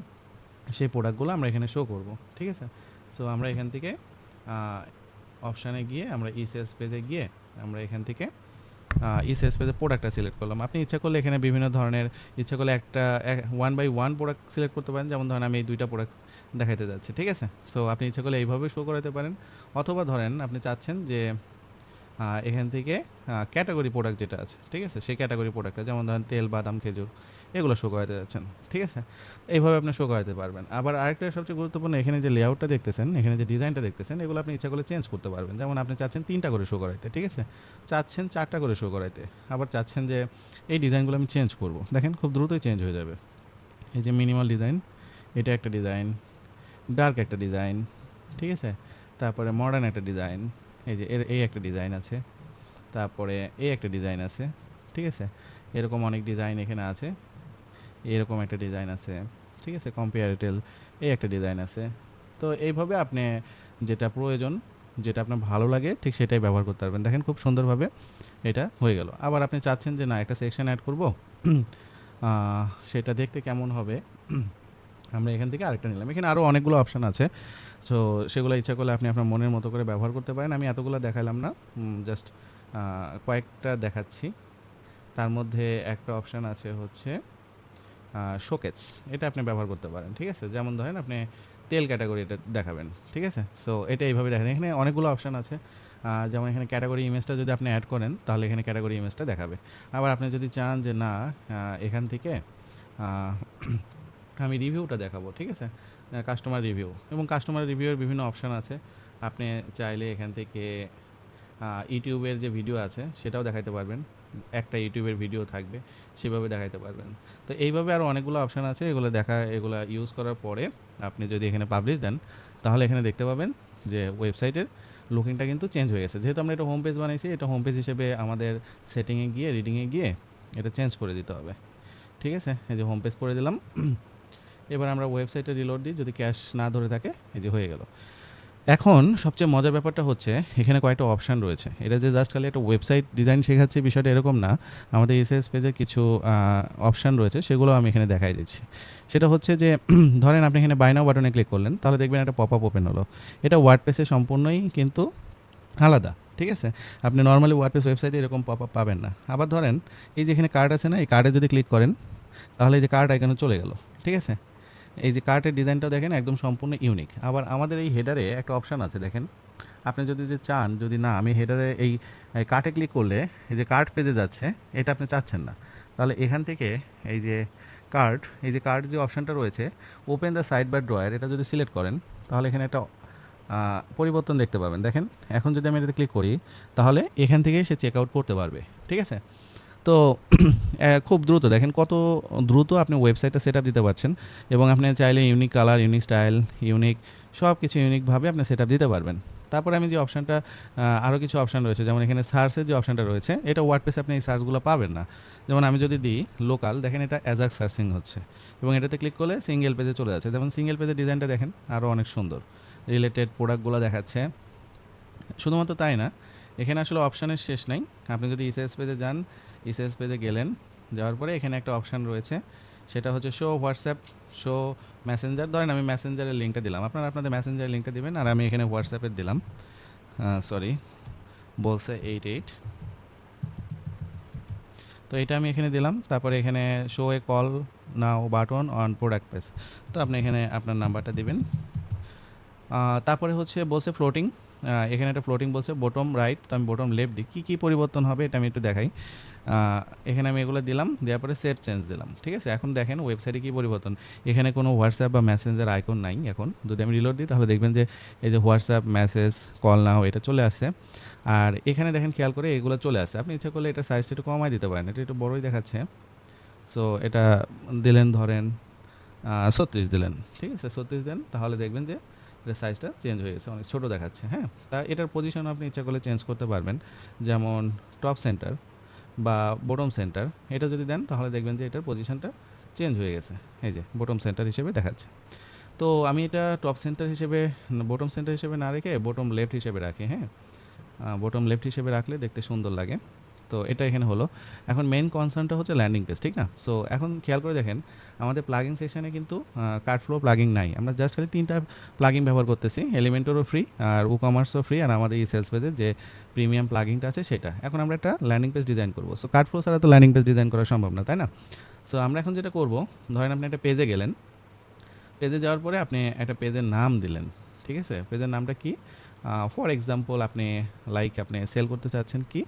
সেই প্রোডাক্টগুলো আমরা এখানে শো করব, ঠিক আছে। সো আমরা এখান থেকে অপশানে গিয়ে আমরা ইসিএস পেজে গিয়ে আমরা এখান থেকে ইসিএস পেজে প্রোডাক্টটা সিলেক্ট করলাম। আপনি ইচ্ছা করলে এখানে বিভিন্ন ধরনের, ইচ্ছা করলে একটা 1 বাই 1 প্রোডাক্ট সিলেক্ট করতে পারেন। যেমন ধরেন আমি এই 2টা প্রোডাক্ট দেখাইতে যাচ্ছি, ঠিক আছে। সো আপনি ইচ্ছা করলে এইভাবে শো করাতে পারেন, অথবা ধরেন আপনি চাচ্ছেন যে এখান থেকে ক্যাটাগরি প্রোডাক্ট যেটা আছে, ঠিক আছে, সেই ক্যাটাগরি প্রোডাক্টটা, যেমন ধরেন তেল, বাদাম, খেজুর, এগুলো শো করাতে যাচ্ছেন, ঠিক আছে। এইভাবে আপনি শো করাতে পারবেন। আবার আরেকটা সবচেয়ে গুরুত্বপূর্ণ, এখানে যে লেআউটটা দেখতেছেন, এখানে যে ডিজাইনটা দেখতেছেন, এগুলো আপনি ইচ্ছা করলে চেঞ্জ করতে পারবেন। যেমন আপনি চাচ্ছেন 3টা করে শো করাইতে, ঠিক আছে, চাচ্ছেন 4টা করে শো করাইতে, আবার চাচ্ছেন যে এই ডিজাইনগুলো আমি চেঞ্জ করব, দেখেন খুব দ্রুতই চেঞ্জ হয়ে যাবে। এই যে মিনিমাল ডিজাইন, এটা একটা ডিজাইন, ডার্ক একটা ডিজাইন, ঠিক আছে, তারপরে মডার্ন একটা ডিজাইন, এই যে এই একটা ডিজাইন আছে, তারপরে এই একটা ডিজাইন আছে, ঠিক আছে। এরকম অনেক ডিজাইন এখানে আছে, এরকম একটা ডিজাইন আছে, ঠিক আছে, কম্পেয়ারেটেল, এই একটা ডিজাইন আছে। তো এইভাবে আপনি যেটা প্রয়োজন, যেটা আপনার ভালো লাগে ঠিক সেটাই ব্যবহার করতে পারবেন। দেখেন খুব সুন্দরভাবে এটা হয়ে গেল। আবার আপনি চাচ্ছেন যে না, একটা সেকশন অ্যাড করব, সেটা দেখতে কেমন হবে, আমরা এখান থেকে আরেকটা নিলাম। এখানে আরও অনেকগুলো অপশান আছে, সো সেগুলো ইচ্ছা করলে আপনি আপনার মনের মতো করে ব্যবহার করতে পারেন। আমি এতগুলো দেখালাম না, জাস্ট কয়েকটা দেখাচ্ছি। তার মধ্যে একটা অপশান আছে হচ্ছে শোকেস, এটা আপনি ব্যবহার করতে পারেন, ঠিক আছে। যেমন ধরেন আপনি তেল ক্যাটাগরি এটা দেখাবেন, ঠিক আছে। সো এটা এইভাবে দেখেন, এখানে অনেকগুলো অপশান আছে। যেমন এখানে ক্যাটাগরি ইমেজটা যদি আপনি অ্যাড করেন তাহলে এখানে ক্যাটাগরি ইমেজটা দেখাবে। আবার আপনি যদি চান যে না, এখান থেকে আমি রিভিউটা দেখাবো, ঠিক আছে, কাস্টমার রিভিউ, এবং কাস্টমার রিভিউয়ের বিভিন্ন অপশান আছে। আপনি চাইলে এখান থেকে ইউটিউবের যে ভিডিও আছে সেটাও দেখাতে পারবেন, একটা ইউটিউবের ভিডিও থাকবে সেভাবে দেখাতে পারবেন। তো এইভাবে আরও অনেকগুলো অপশান আছে, এগুলো ইউজ করার পরে আপনি যদি এখানে পাবলিশ দেন তাহলে এখানে দেখতে পাবেন যে ওয়েবসাইটের লুকিংটা কিন্তু চেঞ্জ হয়ে গেছে। যেহেতু আমরা এটা হোম পেজ বানাইছি, এটা হোম পেজ হিসেবে আমাদের সেটিংয়ে গিয়ে রিডিংয়ে গিয়ে এটা চেঞ্জ করে দিতে হবে, ঠিক আছে। এই যে হোম পেজ করে দিলাম। এবার আমরা ওয়েবসাইটে রিলোড দিই, যদি ক্যাশ না ধরে থাকে, এই যে হয়ে গেল। এখন সবচেয়ে মজার ব্যাপারটা হচ্ছে এখানে কয়েকটা অপশান রয়েছে। এটা যে জাস্ট খালি একটা ওয়েবসাইট ডিজাইন শেখাচ্ছে বিষয়টা এরকম না, আমাদের এসএস পেজের কিছু অপশান রয়েছে, সেগুলো আমি এখানে দেখাই দিচ্ছি। সেটা হচ্ছে যে ধরেন আপনি এখানে বাই নাও বাটনে ক্লিক করলেন, তাহলে দেখবেন একটা পপ আপ ওপেন হলো। এটা ওয়ার্ডপ্রেসে সম্পূর্ণই কিন্তু আলাদা, ঠিক আছে। আপনি নর্মালি ওয়ার্ডপ্রেস ওয়েবসাইটে এরকম পপ আপ পাবেন না। আবার ধরেন এই যে এখানে কার্ড আছে না, এই কার্ডে যদি ক্লিক করেন তাহলে এই যে কার্ড এখানে চলে গেল, ঠিক আছে। এই যে কার্টের ডিজাইনটাও দেখেন একদম সম্পূর্ণ ইউনিক। আবার আমাদের এই হেডারে একটা অপশান আছে, দেখেন আপনি যদি চান, যদি না আমি হেডারে এই কার্টে ক্লিক করলে এই যে কার্ট পেজে যাচ্ছে, এটা আপনি চাচ্ছেন না, তাহলে এখান থেকে এই যে কার্ট যে অপশানটা রয়েছে, open the side by drawer, এটা যদি সিলেক্ট করেন তাহলে এখানে একটা পরিবর্তন দেখতে পাবেন। দেখেন এখন যদি আমি এটাতে ক্লিক করি তাহলে এখান থেকেই সে চেক আউট করতে পারবে, ঠিক আছে। তো খুব দ্রুত দেখেন কত দ্রুত আপনি ওয়েবসাইটটা সেট আপ দিতে পারছেন, এবং আপনি চাইলে unique colour, unique style, unique সব কিছু ইউনিকভাবে আপনি সেট আপ দিতে পারবেন। তারপরে আমি যে অপশানটা, আরও কিছু অপশান রয়েছে, যেমন এখানে সার্চের যে অপশানটা রয়েছে, এটা ওয়ার্ডপ্রেসে আপনি এই সার্চগুলো পাবেন না। যেমন আমি যদি দিই লোকাল, দেখেন এটা অ্যাজাক সার্চিং হচ্ছে, এবং এটাতে ক্লিক করলে সিঙ্গেল পেজে চলে যাচ্ছে। যেমন সিঙ্গেল পেজের ডিজাইনটা দেখেন আরও অনেক সুন্দর, রিলেটেড প্রোডাক্টগুলো দেখাচ্ছে, শুধুমাত্র তাই না, এখানে আসলে অপশানের শেষ নাই। আপনি যদি ইসিএস পেজে যান, ইসিএস পেজে গেলেন, যাওয়ার পরে এখানে একটা অপশান রয়েছে, সেটা হচ্ছে শো হোয়াটসঅ্যাপ, শো মেসেঞ্জার। ধরেন আমি মেসেঞ্জারের লিঙ্কটা দিলাম, আপনারা আপনাদের মেসেঞ্জারের লিঙ্কটা দিবেন, আর আমি এখানে হোয়াটসঅ্যাপের দিলাম। সরি, বলছে 88। তো এটা আমি এখানে দিলাম। তারপরে এখানে show A call now button on product page, তো আপনি এখানে আপনার নাম্বারটা দিবেন। তারপরে হচ্ছে বলছে ফ্লোটিং, এখানে একটা ফ্লোটিং বলছে বটম রাইট, তো আমি বটম লেফট দিই। কী কী পরিবর্তন হবে এটা আমি একটু দেখাই। এখানে আমি এগুলো দিলাম, দেওয়ার পরে সেট চেঞ্জ দিলাম। ঠিক আছে, এখন দেখেন ওয়েবসাইটে কী পরিবর্তন। এখানে কোনো হোয়াটসঅ্যাপ বা মেসেঞ্জার আইকন নাই এখন। যদি আমি রিলোড দিই তাহলে দেখবেন যে এই যে হোয়াটসঅ্যাপ, মেসেজ, কল নাও এটা চলে আসছে। আর এখানে দেখেন খেয়াল করে এগুলো চলে আসছে। আপনি ইচ্ছা করলে এটা সাইজটা একটু কমাই দিতে পারেন, এটা একটু বড়ই দেখাচ্ছে। সো এটা দিলেন, ধরেন 36 দিলেন। ঠিক আছে, 36 দেন, তাহলে দেখবেন যে এটার সাইজটা চেঞ্জ হয়ে গেছে, অনেক ছোটো দেখাচ্ছে। হ্যাঁ, তা এটার পজিশন আপনি ইচ্ছা করলে চেঞ্জ করতে পারবেন, যেমন টপ সেন্টার বা বটম সেন্টার। এটা যদি দেন তাহলে দেখবেন যে এটার পজিশনটা চেঞ্জ হয়ে গেছে, এই যে বটম সেন্টার হিসেবে দেখাচ্ছে। তো আমি এটা টপ সেন্টার হিসেবে, বটম সেন্টার হিসেবে না রেখে বটম লেফট হিসেবে রাখি। হ্যাঁ, বটম লেফট হিসেবে রাখলে দেখতে সুন্দর লাগে। তো এটা এখানে হলো। এখন মেইন কনসার্নটা হচ্ছে ল্যান্ডিং পেজ, ঠিক না? সো এখন খেয়াল করে দেখেন, আমাদের প্লাগিং সেকশনে কিন্তু কার্ড ফ্লো প্লাগিং নাই। আমরা জাস্ট খালি 3টা প্লাগিং ব্যবহার করতেছি, এলিমেন্টরও ফ্রি, আর কমার্সও ফ্রি, আর আমাদের এই সেলস পেজের যে প্রিমিয়াম প্লাগিংটা আছে সেটা। এখন আমরা একটা ল্যান্ডিং পেজ ডিজাইন করবো। সো কার্ড ফ্লো ছাড়া তো ল্যান্ডিং পেজ ডিজাইন করা সম্ভব না, তাই না? সো আমরা এখন যেটা করব, ধরেন আপনি একটা পেজে গেলেন, পেজে যাওয়ার পরে আপনি একটা পেজের নাম দিলেন। ঠিক আছে, পেজের নামটা কি? ফর এক্সাম্পল আপনি আপনি সেল করতে চাচ্ছেন কি,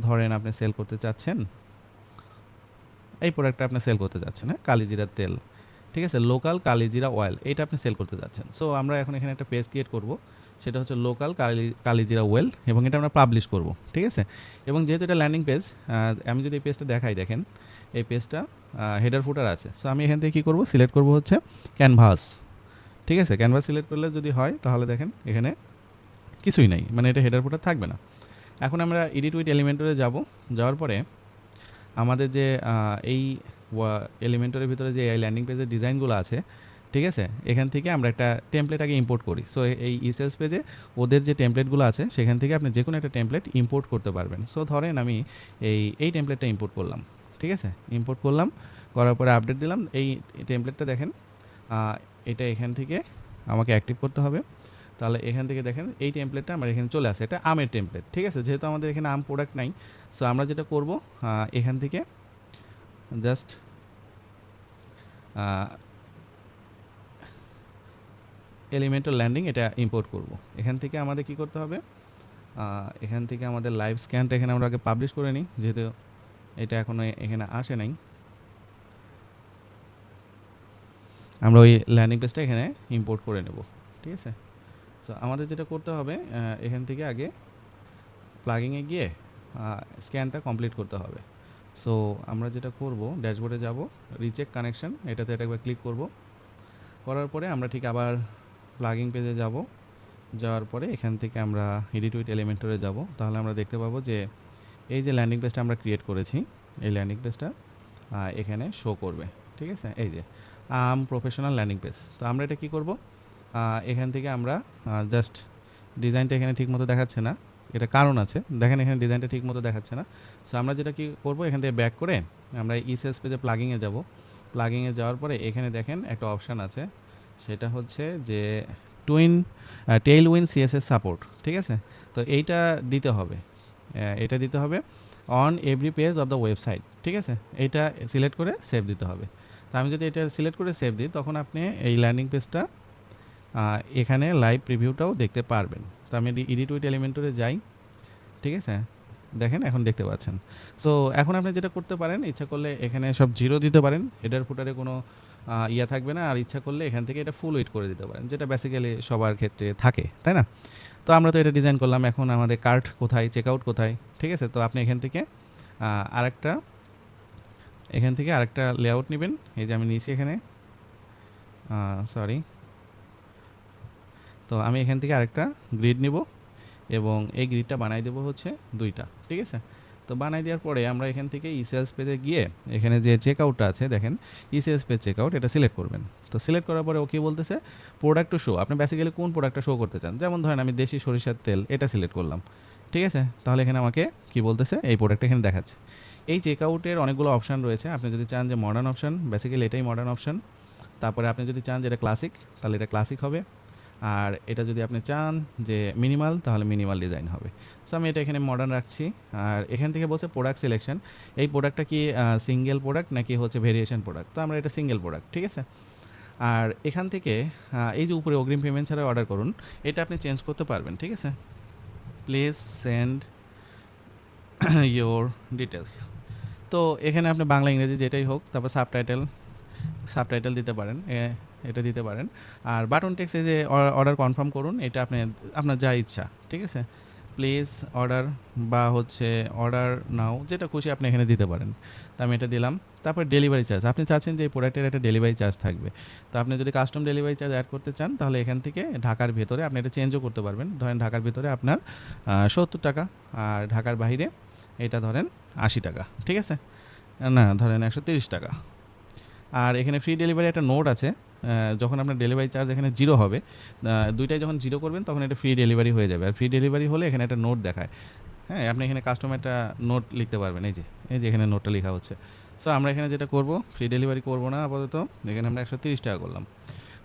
ধরেন আপনি সেল করতে চাচ্ছেন এই প্রোডাক্টটা, আপনি সেল করতে চাচ্ছেন, হ্যাঁ, কালিজিরার তেল। ঠিক আছে, লোকাল কালিজিরা অয়েল, এইটা আপনি সেল করতে যাচ্ছেন। সো আমরা এখন এখানে একটা পেজ ক্রিয়েট করব, সেটা হচ্ছে লোকাল কালিজিরা ওয়েল, এবং এটা আমরা পাবলিশ করব। ঠিক আছে, এবং যেহেতু এটা ল্যান্ডিং পেজ, আমি যদি এই পেজটা দেখাই, দেখেন এই পেজটা হেডার ফুটার আছে। সো আমি এখান থেকে কী করব, সিলেক্ট করব হচ্ছে ক্যানভাস। ঠিক আছে, ক্যানভাস সিলেক্ট করলে যদি হয় তাহলে দেখেন এখানে কিছুই নাই, মানে এটা হেডার ফুটার থাকবে না। এখন আমরা এডিট উইথ এলিমেন্টরে যাব, যাওয়ার পরে আমাদের যে এই এলিমেন্টরের ভিতরে যে এই ল্যান্ডিং পেজের ডিজাইনগুলো আছে, ঠিক আছে, এখান থেকে আমরা একটা টেমপ্লেট আগে ইম্পোর্ট করি। সো এই ইসেলস পেজে ওদের যে টেমপ্লেটগুলো আছে সেখান থেকে আপনি যে কোনো একটা টেমপ্লেট ইম্পোর্ট করতে পারবেন। সো ধরেন আমি এই টেমপ্লেটটা ইম্পোর্ট করলাম। ঠিক আছে, ইম্পোর্ট করলাম, করার পরে আপডেট দিলাম। এই টেমপ্লেটটা দেখেন, এটা এখান থেকে আমাকে অ্যাক্টিভ করতে হবে। তাহলে এখান থেকে দেখেন এই টেমপ্লেটটা আমার এখানে চলে আসে, এটা আমের টেমপ্লেট। ঠিক আছে, যেহেতু আমাদের এখানে আম প্রোডাক্ট নাই, সো আমরা যেটা করব, এখান থেকে জাস্ট এলিমেন্টাল ল্যান্ডিং এটা ইম্পোর্ট করব। এখান থেকে আমাদের কি করতে হবে, এখান থেকে আমাদের লাইভ স্ক্যানটা এখানে আমরা আগে পাবলিশ করে নিই, যেহেতু এটা এখনও এখানে আসে নাই। আমরা ওই ল্যান্ডিং পেজটা এখানে ইম্পোর্ট করে নেব। ঠিক আছে, সো আমাদের যেটা করতে হবে, এখান থেকে আগে প্লাগিংয়ে গিয়ে স্ক্যানটা কমপ্লিট করতে হবে। সো আমরা যেটা করব, ড্যাশবোর্ডে যাব, রিচেক কানেকশন, এটাতে একবার ক্লিক করব। করার পরে আমরা ঠিক আবার প্লাগিং পেজে যাব, যাওয়ার পরে এখান থেকে আমরা এডিট উইথ এলিমেন্টরে যাব। তাহলে আমরা দেখতে পাবো যে এই যে ল্যান্ডিং পেজটা আমরা ক্রিয়েট করেছি, এই ল্যান্ডিং পেজটা এখানে শো করবে। ঠিক আছে, এই যে প্রফেশনাল ল্যান্ডিং পেজ। তো আমরা এটা কী করব, এখান থেকে আমরা জাস্ট ডিজাইনটা এখানে ঠিকমতো দেখাচ্ছে না, এটা কারণ আছে, দেখেন এখানে ডিজাইনটা ঠিকমতো দেখাচ্ছে না। সো আমরা যেটা কি করব, এখান থেকে ব্যাক করে আমরা ইসেলস পেজে প্লাগিংয়ে যাব। প্লাগিংয়ে যাওয়ার পরে এখানে দেখেন একটা অপশান আছে, সেটা হচ্ছে যে টেইল উইন সিএসএস সাপোর্ট। ঠিক আছে, তো এইটা দিতে হবে, এটা দিতে হবে on every page of the website. ঠিক আছে, এইটা সিলেক্ট করে সেভ দিতে হবে। তো আমি যদি এটা সিলেক্ট করে সেভ দিই, তখন আপনি এই ল্যান্ডিং পেজটা এখানে লাইভ প্রিভিউটাও দেখতে পারবেন। তো আমি এডিট উইথ এলিমেন্টরে যাই। ঠিক আছে, দেখেন এখন দেখতে পাচ্ছেন। সো এখন আপনি যেটা করতে পারেন, ইচ্ছা করলে এখানে সব জিরো দিতে পারেন, হেডার ফুটারে কোনো ইয়া থাকবে না, আর ইচ্ছা করলে এখান থেকে এটা ফুল উইট করে দিতে পারেন, যেটা বেসিক্যালি সবার ক্ষেত্রে থাকে, তাই না? তো আমরা তো এটা ডিজাইন করলাম, এখন আমাদের কার্ট কোথায়, চেক আউট কোথায়। ঠিক আছে, তো আপনি আরেকটা এখান থেকে আরেকটা লেআউট নেবেন। এই যে আমি নিয়েছি এখানে, সরি, তো আমি এখান থেকে আরেকটা গ্রিড নিব, এবং এই গ্রিডটা বানাই দেবো হচ্ছে 2টা। ঠিক আছে, তো বানাই দেওয়ার পরে আমরা এখান থেকে ই সেলস পেজে গিয়ে এখানে যে চেক আউটটা আছে দেখেন ই সেলস পেজ চেক আউট, এটা সিলেক্ট করবেন। তো সিলেক্ট করার পরে ও কি বলতেছে, প্রোডাক্ট টু শো, আপনি বেসিক্যালি কোন প্রোডাক্টটা শো করতে চান। যেমন ধরেন আমি দেশি সরিষার তেল এটা সিলেক্ট করলাম, ঠিক আছে। তাহলে এখানে আমাকে কি বলতেছে, এই প্রোডাক্টটা এখানে দেখাচ্ছে। এই চেক আউটের অনেকগুলো অপশান রয়েছে, আপনি যদি চান যে মডার্ন অপশান, বেসিক্যালি এটাই মডার্ন অপশান। তারপরে আপনি যদি চান যে এটা ক্লাসিক, তাহলে এটা ক্লাসিক হবে। আর এটা যদি আপনি চান যে মিনিমাল, তাহলে মিনিমাল ডিজাইন হবে। সো আমি এটা এখানে মডার্ন রাখছি। আর এখান থেকে বলছে প্রোডাক্ট সিলেকশন, এই প্রোডাক্টটা কি সিঙ্গেল প্রোডাক্ট নাকি হচ্ছে ভেরিয়েশন প্রোডাক্ট। তো আমরা এটা সিঙ্গেল প্রোডাক্ট, ঠিক আছে। আর এখান থেকে এই যে উপরে অগ্রিম পেমেন্ট ছাড়া অর্ডার করুন, এটা আপনি চেঞ্জ করতে পারবেন, ঠিক আছে। Please send your details. তো এখানে আপনি বাংলা ইংরেজি যেটাই হোক, তারপর সাবটাইটেল দিতে পারেন, এটা দিতে পারেন। আর বাটন টেক্সটে যে অর্ডার কনফার্ম করুন, এটা আপনার যা ইচ্ছা, ঠিক আছে। প্লিজ অর্ডার বা হচ্ছে অর্ডার নাও, যেটা খুশি আপনি এখানে দিতে পারেন। তো আমি এটা দিলাম। তারপর ডেলিভারি চার্জ, আপনি চাচ্ছেন যে এই প্রোডাক্টের একটা ডেলিভারি চার্জ থাকবে। তো আপনি যদি কাস্টম ডেলিভারি চার্জ অ্যাড করতে চান, তাহলে এখান থেকে ঢাকার ভেতরে আপনি এটা চেঞ্জও করতে পারবেন। ধরেন ঢাকার ভেতরে আপনার 70 টাকা, আর ঢাকার বাইরে এটা ধরেন 80 টাকা, ঠিক আছে। না, ধরেন 130 টাকা। আর এখানে ফ্রি ডেলিভারি একটা নোট আছে, যখন আপনার ডেলিভারি চার্জ এখানে 0 হবে, দুইটাই যখন 0 করবেন তখন এটা ফ্রি ডেলিভারি হয়ে যাবে। আর ফ্রি ডেলিভারি হলে এখানে একটা নোট দেখায়, হ্যাঁ, আপনি এখানে কাস্টমার একটা নোট লিখতে পারবেন, এই যে এখানে নোটটা লেখা হচ্ছে। সো আমরা এখানে যেটা করব, ফ্রি ডেলিভারি করব না আপাতত, এখানে আমরা 130 টাকা করলাম।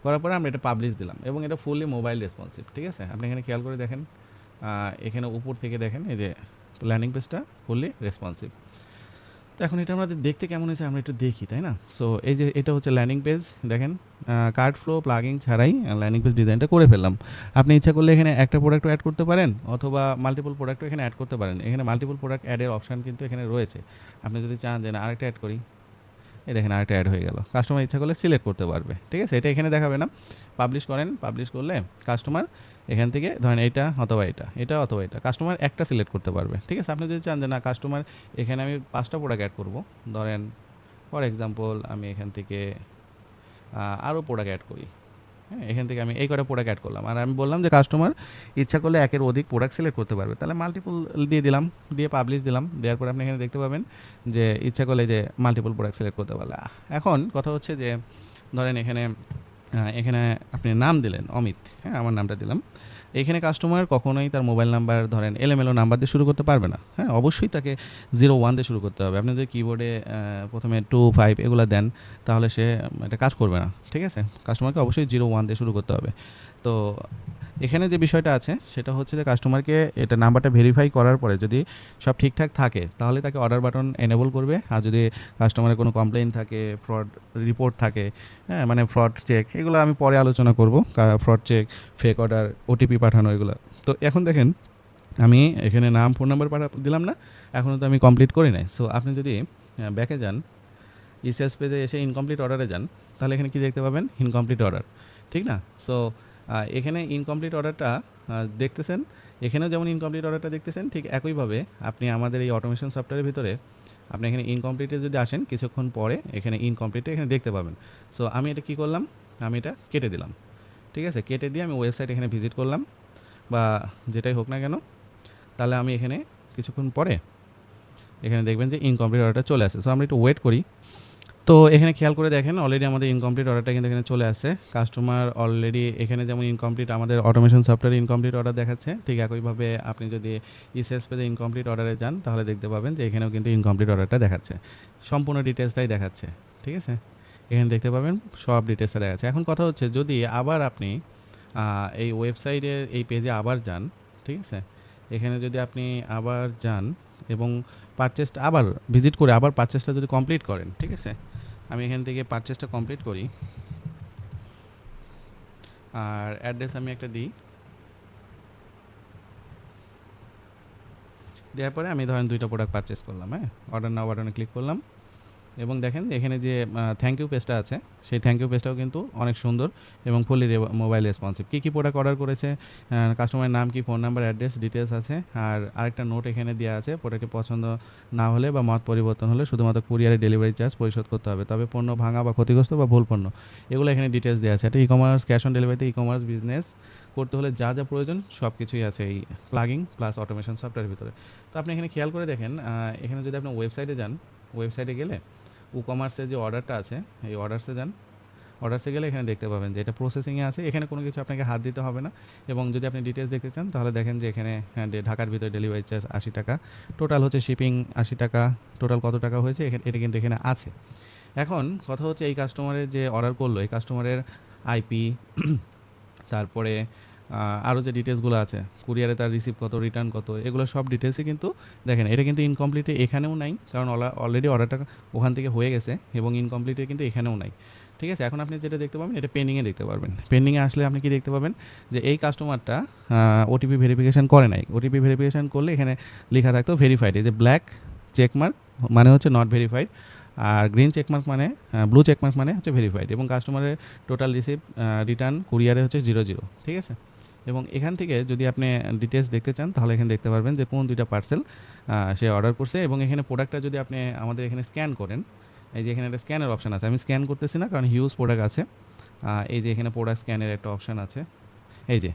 করার পরে আমরা এটা পাবলিশ দিলাম, এবং এটা ফুললি মোবাইল রেসপন্সিভ, ঠিক আছে। আপনি এখানে খেয়াল করে দেখেন, এখানে উপর থেকে দেখেন এই যে ল্যান্ডিং পেজটা ফুললি রেসপন্সিভ। তো এখন এটা আমাদের দেখতে কেমন হয়েছে আমরা একটু দেখি, তাই না। সো এই যে এটা হচ্ছে ল্যান্ডিং পেজ, দেখেন কার্ড ফ্লো প্লাগিং ছাড়াই ল্যান্ডিং পেজ ডিজাইনটা করে ফেললাম। আপনি ইচ্ছা করলে এখানে একটা প্রোডাক্টও অ্যাড করতে পারেন, অথবা মাল্টিপল প্রোডাক্টও এখানে অ্যাড করতে পারেন। এখানে মাল্টিপল প্রোডাক্ট অ্যাডের অপশান কিন্তু এখানে রয়েছে। আপনি যদি চান যে না আরেকটা অ্যাড করি, এই দেখেন আরেকটা অ্যাড হয়ে গেল, কাস্টমার ইচ্ছা করলে সিলেক্ট করতে পারবে, ঠিক আছে। এটা এখানে দেখাবে না, পাবলিশ করেন, পাবলিশ করলে কাস্টমার এখান থেকে ধরেন এটা অথবা এটা অথবা এটা, কাস্টমার একটা সিলেক্ট করতে পারবে, ঠিক আছে। আপনি যদি চান যে না কাস্টমার এখানে আমি 5টা প্রোডাক্ট অ্যাড করবো, ধরেন ফর এক্সাম্পল আমি এখান থেকে আরও প্রোডাক্ট অ্যাড করি, হ্যাঁ, এখান থেকে আমি এই কটা প্রোডাক্ট অ্যাড করলাম। আর আমি বললাম যে কাস্টমার ইচ্ছা করলে একের অধিক প্রোডাক্ট সিলেক্ট করতে পারবে, তাহলে মাল্টিপল দিয়ে দিলাম, দিয়ে পাবলিশ দিলাম। দেওয়ার পরে আপনি এখানে দেখতে পাবেন যে ইচ্ছা করলে যে মাল্টিপল প্রোডাক্ট সিলেক্ট করতে পারলে। এখন কথা হচ্ছে যে ধরেন এখানে আপনি নাম দিলেন অমিত, হ্যাঁ, আমার নামটা দিলাম। এখানে কাস্টমার কখনোই তার মোবাইল নাম্বার ধরেন এলোমেলো নাম্বার দিয়ে শুরু করতে পারবে না, হ্যাঁ, অবশ্যই তাকে 01 দিয়ে শুরু করতে হবে। আপনি যদি কিবোর্ডে প্রথমে 2 5 এগুলো দেন, তাহলে সে এটা কাজ করবে না, ঠিক আছে। কাস্টমারকে অবশ্যই 01 দিয়ে শুরু করতে হবে। তো এখানে যে বিষয়টা আছে সেটা হচ্ছে যে কাস্টমারকে এটা নাম্বারটা ভেরিফাই করার পরে যদি সব ঠিকঠাক থাকে, তাহলে তাকে অর্ডার বাটন এনেবল করবে। আর যদি কাস্টমারের কোনো কমপ্লেইন থাকে, ফ্রড রিপোর্ট থাকে, হ্যাঁ, মানে ফ্রড চেক, এগুলো আমি পরে আলোচনা করব, fraud check, fake order, OTP পাঠানো, এগুলো। তো এখন দেখেন আমি এখানে নাম ফোন নাম্বার দিলাম না, এখনও তো আমি কমপ্লিট করি নাই। সো আপনি যদি ব্যাকে যান, ইসেলস পেজে এসে ইনকমপ্লিট অর্ডারে যান, তাহলে এখানে কি দেখতে পাবেন, ইনকমপ্লিট অর্ডার, ঠিক না। সো এখানে ইনকমপ্লিট অর্ডারটা দেখতেছেন, এখানেও যেমন ইনকমপ্লিট অর্ডারটা দেখতেছেন, ঠিক একইভাবে আপনি আমাদের এই অটোমেশন সফটওয়্যারের ভিতরে আপনি এখানে ইনকমপ্লিটে যদি আসেন, কিছুক্ষণ পরে এখানে ইনকমপ্লিটে এখানে দেখতে পাবেন। সো আমি এটা কী করলাম, আমি এটা কেটে দিলাম, ঠিক আছে। কেটে দিয়ে আমি ওয়েবসাইট এখানে ভিজিট করলাম, বা যেটাই হোক না কেন, তাহলে আমি এখানে কিছুক্ষণ পরে এখানে দেখবেন যে ইনকমপ্লিট অর্ডারটা চলে আসে। সো আমরা একটু ওয়েট করি। তো এখানে খেয়াল করে দেখেন অলরেডি আমাদের ইনকমপ্লিট অর্ডারটা কিন্তু এখানে চলে আসছে। কাস্টমার অলরেডি এখানে যেমন ইনকমপ্লিট আমাদের অটোমেশন সফটওয়্যারে ইনকমপ্লিট অর্ডার দেখাচ্ছে, ঠিক একইভাবে আপনি যদি ইসেলস পেজে ইনকমপ্লিট অর্ডারে যান, তাহলে দেখতে পাবেন যে এখানেও কিন্তু ইনকমপ্লিট অর্ডারটা দেখাচ্ছে, সম্পূর্ণ ডিটেলসটাই দেখাচ্ছে, ঠিক আছে। এখানে দেখতে পাবেন সব ডিটেলসটা দেখাচ্ছে। এখন কথা হচ্ছে যদি আবার আপনি এই ওয়েবসাইটের এই পেজে আবার যান, ঠিক আছে, এখানে যদি আপনি আবার যান এবং পারচেসটা আবার ভিজিট করে আবার পারচেসটা যদি কমপ্লিট করেন, ঠিক আছে, আমি এখান থেকে পারচেসটা কমপ্লিট করি, আর অ্যাড্রেস আমি একটা দিই, দেওয়ার পরে আমি ধরেন 2টা প্রোডাক্ট পারচেস করলাম, হ্যাঁ, অর্ডার নাও বাটনে ক্লিক করলাম, এবং দেখেন এখানে যে থ্যাংক ইউ পেজটা আছে, সেই থ্যাংক ইউ পেজটাও কিন্তু অনেক সুন্দর এবং ফুলি মোবাইল রেসপন্সিভ। কী কী প্রোডাক্ট অর্ডার করেছে, কাস্টমারের নাম কি, ফোন নাম্বার, অ্যাড্রেস, ডিটেলস আছে। আর আরেকটা নোট এখানে দেওয়া আছে, প্রোডাক্টটি পছন্দ না হলে বা মত পরিবর্তন হলে শুধুমাত্র কুরিয়ারে ডেলিভারি চার্জ পরিশোধ করতে হবে, তবে পণ্য ভাঙা বা ক্ষতিগ্রস্ত বা ভুল পণ্য এগুলো এখানে ডিটেলস দেওয়া আছে। এটা ই কমার্স ক্যাশ অন ডেলিভারিতে ই কমার্স বিজনেস করতে হলে যা যা প্রয়োজন সব কিছুই আছে এই প্লাগিং প্লাস অটোমেশন সফটওয়্যারের ভিতরে। তো আপনি এখানে খেয়াল করে দেখেন, এখানে যদি আপনি ওয়েবসাইটে যান, ওয়েবসাইটে গেলে কমার্সের যে অর্ডারটা আছে এই অর্ডারসে যান, অর্ডারসে গেলে এখানে দেখতে পাবেন যে এটা প্রসেসিংয়ে আছে। এখানে কোনো কিছু আপনাকে হাত দিতে হবে না। এবং যদি আপনি ডিটেলস দেখতে চান তাহলে দেখেন যে এখানে ঢাকার ভিতরে ডেলিভারি চার্জ 80 টাকা, টোটাল হচ্ছে শিপিং 80 টাকা, টোটাল কত টাকা হয়েছে এটা কিন্তু এখানে আছে। এখন কথা হচ্ছে এই কাস্টমারের যে অর্ডার করলো এই কাস্টমারের আইপি, তারপরে আরও যে ডিটেলসগুলো আছে, কুরিয়ারে তার রিসিভ কত, রিটার্ন কত, এগুলো সব ডিটেলসই কিন্তু দেখেন। এটা কিন্তু ইনকমপ্লিটে এখানেও নাই, কারণ অলরেডি অর্ডারটা ওখান থেকে হয়ে গেছে, এবং ইনকমপ্লিটে কিন্তু এখানেও নাই। ঠিক আছে, এখন আপনি যেটা দেখতে পাবেন এটা পেন্ডিংয়ে দেখতে পারবেন। পেন্ডিংয়ে আসলে আপনি কি দেখতে পাবেন যে এই কাস্টমারটা ওটিপি ভেরিফিকেশান করে নাই। ওটিপি ভেরিফিকেশান করলে এখানে লেখা থাকতো ভেরিফাইড, এই যে ব্ল্যাক চেকমার্ক মানে হচ্ছে নট ভেরিফাইড, আর গ্রিন চেকমার্ক মানে ব্লু চেকমার্ক মানে হচ্ছে ভেরিফাইড, এবং কাস্টমারের টোটাল রিসিভ রিটার্ন কুরিয়ারে হচ্ছে 00। ঠিক আছে, এবং এখান থেকে যদি আপনি ডিটেলস দেখতে চান তাহলে এখানে দেখতে পারবেন যে কোন দুইটা পার্সেল সে অর্ডার করছে। এবং এখানে প্রোডাক্টটা যদি আপনি আমাদের এখানে স্ক্যান করেন, এই যে এখানে একটা স্ক্যানের অপশান আছে, আমি স্ক্যান করতেছি না কারণ হিউজ প্রোডাক্ট আছে। এই যে এখানে প্রোডাক্ট স্ক্যানের একটা অপশান আছে, এই যে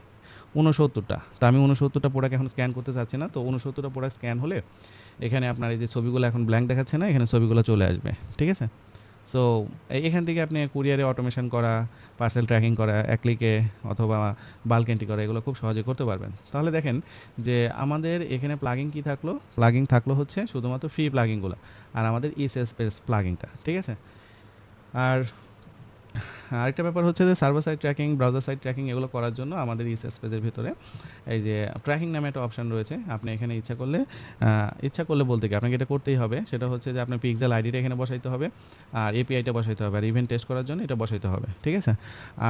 69টা, তো আমি 69টা প্রোডাক্ট এখন স্ক্যান করতে চাচ্ছি না। তো 69টা প্রোডাক্ট স্ক্যান হলে এখানে আপনার এই যে ছবিগুলো এখন ব্ল্যাঙ্ক দেখাচ্ছে না, এখানে ছবিগুলো চলে আসবে। ঠিক আছে, সো এখান থেকে আপনি কুরিয়ারে অটোমেশন করা, পার্সেল ট্র্যাকিং করা, এক ক্লিকে অথবা বাল্ক এন্ট্রি করা, এগুলো খুব সহজে করতে পারবেন। তাহলে দেখেন যে আমাদের এখানে প্লাগিং কি থাকলো, প্লাগিং থাকলো হচ্ছে শুধুমাত্র ফ্রি প্লাগিংগুলো, আর আমাদের ইসএসপেস প্লাগিংটা। ঠিক আছে, আর আরেকটা ব্যাপার হচ্ছে যে server side tracking, browser side tracking এগুলো করার জন্য আমাদের ইসএসপেজের ভিতরে এই যে ট্র্যাকিং নামে একটা অপশান রয়েছে। আপনি এখানে ইচ্ছা করলে বলতে কি আপনাকে এটা করতেই হবে, সেটা হচ্ছে যে আপনার পিক্সেল আইডিটা এখানে বসাইতে হবে, আর এপিআইটা বসাইতে হবে, আর ইভেন্ট টেস্ট করার জন্য এটা বসাইতে হবে। ঠিক আছে,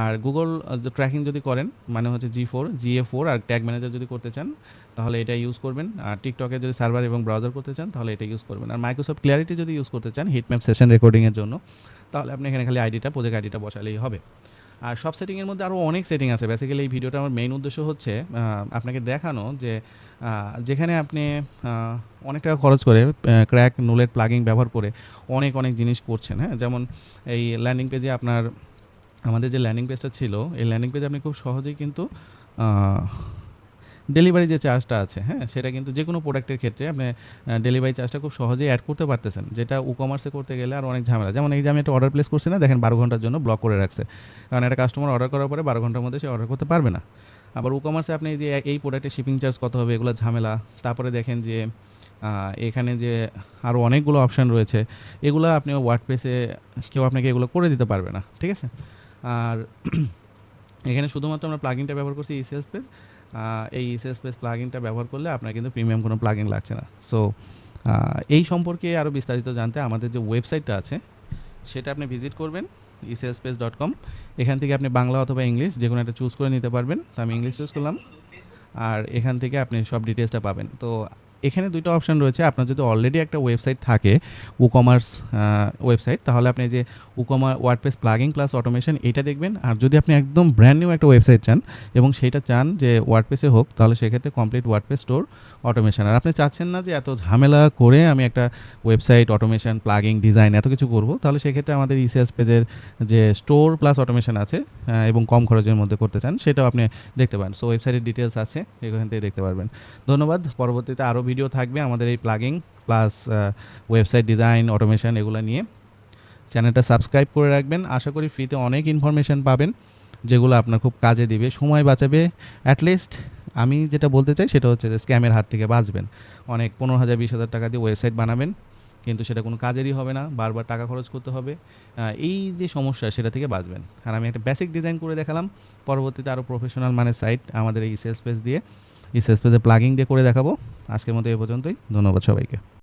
আর গুগল ট্র্যাকিং যদি করেন মানে হচ্ছে GA4 আর ট্যাগ ম্যানেজার যদি করতে চান তাহলে এটা ইউজ করবেন। আর টিকটকে যদি সার্ভার এবং ব্রাউজার করতে চান তাহলে এটা ইউজ করবেন। আর মাইক্রোসফট ক্লিয়ারিটি যদি ইউজ করতে চান হিটম্যাপ সেশন রেকর্ডিংয়ের জন্য, তাহলে আপনি এখানে খালি প্রজেক্ট আইডিটা বসালেই হবে। আর সব সেটিংয়ের মধ্যে আরও অনেক সেটিং আছে। বেসিক্যালি এই ভিডিওটা আমার মেইন উদ্দেশ্য হচ্ছে আপনাকে দেখানো যে যেখানে আপনি অনেক টাকা খরচ করে ক্র্যাক নুলেট প্লাগিং ব্যবহার করে অনেক জিনিস করছেন। হ্যাঁ, যেমন এই ল্যান্ডিং পেজে আমাদের যে ল্যান্ডিং পেজটা ছিল, এই ল্যান্ডিং পেজে আপনি খুব সহজেই কিন্তু ডেলিভারি যে চার্জটা আছে, হ্যাঁ, সেটা কিন্তু যে কোনো প্রোডাক্টের ক্ষেত্রে আপনি ডেলিভারি চার্জটা খুব সহজেই অ্যাড করতে পারতেছেন, যেটা কমার্সে করতে গেলে আর অনেক ঝামেলা। যেমন এই যে আমি একটা অর্ডার প্লেস করছি না, দেখেন 12 ঘন্টার জন্য ব্লক করে রাখছে, কারণ একটা কাস্টমার অর্ডার করার পরে 12 ঘন্টার মধ্যে সে অর্ডার করতে পারবে না। আবার কমার্সে আপনি যে এই প্রোডাক্টের শিপিং চার্জ কত হবে, এগুলো ঝামেলা। তারপরে দেখেন যে এখানে যে আরও অনেকগুলো অপশান রয়েছে, এগুলো আপনি ওয়ার্ডপ্রেসে কেউ আপনাকে এগুলো করে দিতে পারবে না। ঠিক আছে, আর এখানে শুধুমাত্র আমরা প্লাগিনটা ব্যবহার করছি ইসেল স্পেস। এই ইসেল স্পেস প্লাগিনটা ব্যবহার করলে আপনার কিন্তু প্রিমিয়াম কোনো প্লাগিন লাগছে না। সো এই সম্পর্কে আরও বিস্তারিত জানতে আমাদের যে ওয়েবসাইটটা আছে সেটা আপনি ভিজিট করবেন, esalespace.com। এখান থেকে আপনি বাংলা অথবা ইংলিশ যে কোনো একটা চুজ করে নিতে পারবেন। তো আমি ইংলিশ চুজ করলাম, আর এখান থেকে আপনি সব ডিটেলসটা পাবেন। তো এখানে দুইটা অপশান রয়েছে। আপনার যদি অলরেডি একটা ওয়েবসাইট থাকে কমার্স ওয়েবসাইট, তাহলে আপনি যে ওয়ার্ডপ্রেস প্লাগিং প্লাস অটোমেশন এটা দেখবেন। আর যদি আপনি একদম ব্র্যান্ড নিউ একটা ওয়েবসাইট চান এবং সেইটা চান যে ওয়ার্ডপ্রেসে হোক, তাহলে সেক্ষেত্রে কমপ্লিট ওয়ার্ডপ্রেস স্টোর অটোমেশন। আর আপনি চাচ্ছেন না যে এত ঝামেলা করে আমি একটা ওয়েবসাইট অটোমেশন, প্লাগিং, ডিজাইন এত কিছু করব, তাহলে সেক্ষেত্রে আমাদের ইসেলস পেজের যে স্টোর প্লাস অটোমেশন আছে এবং কম খরচের মধ্যে করতে চান, সেটাও আপনি দেখতে পারেন। সো ওয়েবসাইটের ডিটেলস আছে, এখান থেকে দেখতে পারবেন। ধন্যবাদ। পরবর্তীতে আরও ভিডিও থাকবে আমাদের এই plugging plus website design, automation এগুলো নিয়ে। চ্যানেলটা সাবস্ক্রাইব করে রাখবেন। আশা করি ফ্রিতে অনেক ইনফরমেশান পাবেন যেগুলো আপনার খুব কাজে দিবে, সময় বাঁচাবে। অ্যাটলিস্ট আমি যেটা বলতে চাই সেটা হচ্ছে যে স্ক্যামের হাত থেকে বাঁচবেন। অনেক 15,000 20,000 টাকা দিয়ে ওয়েবসাইট বানাবেন, কিন্তু সেটা কোনো কাজেরই হবে না, বারবার টাকা খরচ করতে হবে। এই যে সমস্যা সেটা থেকে বাঁচবেন। আর আমি একটা বেসিক ডিজাইন করে দেখালাম, পরবর্তীতে আরও প্রফেশনাল মানের সাইট আমাদের এই সেলস পেজ দিয়ে, এই সেলস পেজে প্লাগিং দিয়ে করে দেখাবো। আজকের মতো এই পর্যন্তই। ধন্যবাদ সবাইকে।